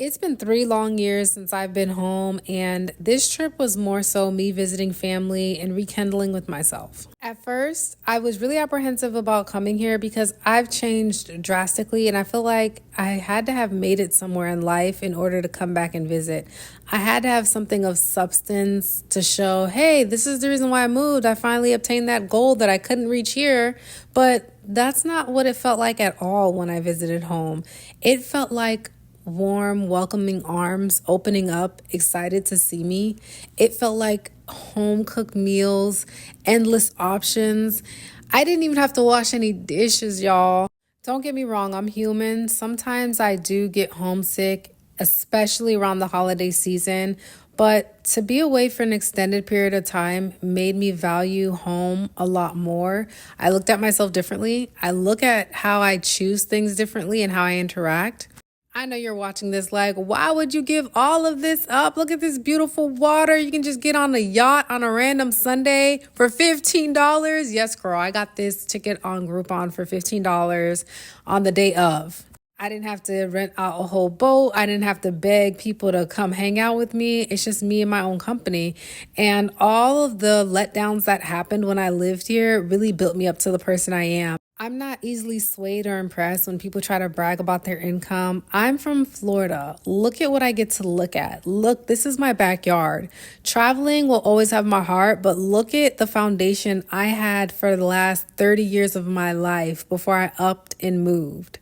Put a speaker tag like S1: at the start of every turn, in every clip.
S1: It's been 3 long years since I've been home, and this trip was more so me visiting family and rekindling with myself. At first, I was really apprehensive about coming here because I've changed drastically, and I feel like I had to have made it somewhere in life in order to come back and visit. I had to have something of substance to show, hey, this is the reason why I moved. I finally obtained that goal that I couldn't reach here. But that's not what it felt like at all when I visited home. It felt like warm, welcoming arms opening up, excited to see me. It felt like home cooked meals, endless options. I didn't even have to wash any dishes, y'all. Don't get me wrong, I'm human. Sometimes I do get homesick, especially around the holiday season. But to be away for an extended period of time made me value home a lot more. I looked at myself differently. I look at how I choose things differently and how I interact. I know you're watching this like, why would you give all of this up? Look at this beautiful water. You can just get on a yacht on a random Sunday for $15. Yes, girl, I got this ticket on Groupon for $15 on the day of. I didn't have to rent out a whole boat. I didn't have to beg people to come hang out with me. It's just me and my own company. And all of the letdowns that happened when I lived here really built me up to the person I am. I'm not easily swayed or impressed when people try to brag about their income. I'm from Florida. Look at what I get to look at. Look, this is my backyard. Traveling will always have my heart, but look at the foundation I had for the last 30 years of my life before I upped and moved.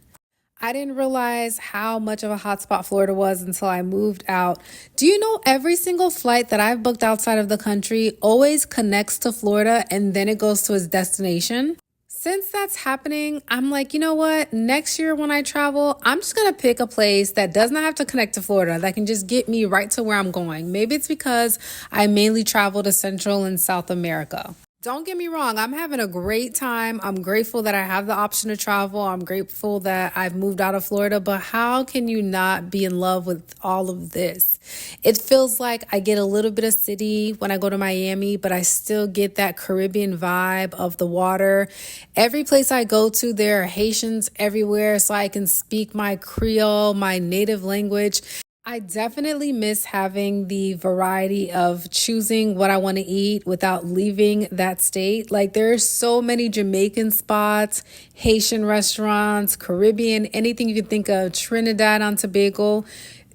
S1: I didn't realize how much of a hotspot Florida was until I moved out. Do you know every single flight that I've booked outside of the country always connects to Florida and then it goes to its destination? Since that's happening, I'm like, you know what? Next year when I travel, I'm just going to pick a place that does not have to connect to Florida, that can just get me right to where I'm going. Maybe it's because I mainly travel to Central and South America. Don't get me wrong, I'm having a great time. I'm grateful that I have the option to travel. I'm grateful that I've moved out of Florida, but how can you not be in love with all of this? It feels like I get a little bit of city when I go to Miami, but I still get that Caribbean vibe of the water. Every place I go to, there are Haitians everywhere, so I can speak my Creole, my native language. I definitely miss having the variety of choosing what I want to eat without leaving that state. Like there's so many Jamaican spots, Haitian restaurants, Caribbean, anything you can think of, Trinidad and Tobago,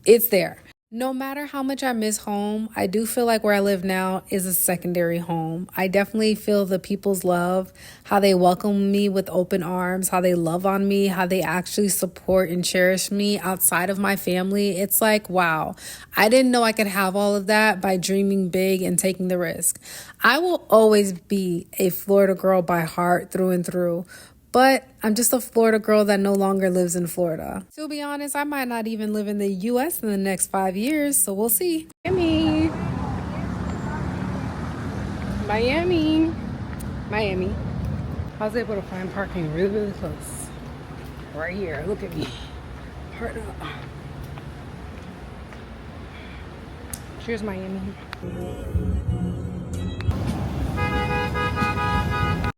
S1: it's there. No matter how much I miss home, I do feel like where I live now is a secondary home. I definitely feel the people's love, how they welcome me with open arms, how they love on me, how they actually support and cherish me outside of my family. It's like, wow, I didn't know I could have all of that by dreaming big and taking the risk. I will always be a Florida girl by heart through and through. But I'm just a Florida girl that no longer lives in Florida. To be honest, I might not even live in the U.S. in the next 5 years, so we'll see. Miami. Miami. Miami. I was able to find parking really, really close. Right here. Look at me. Hard up. Cheers, Miami.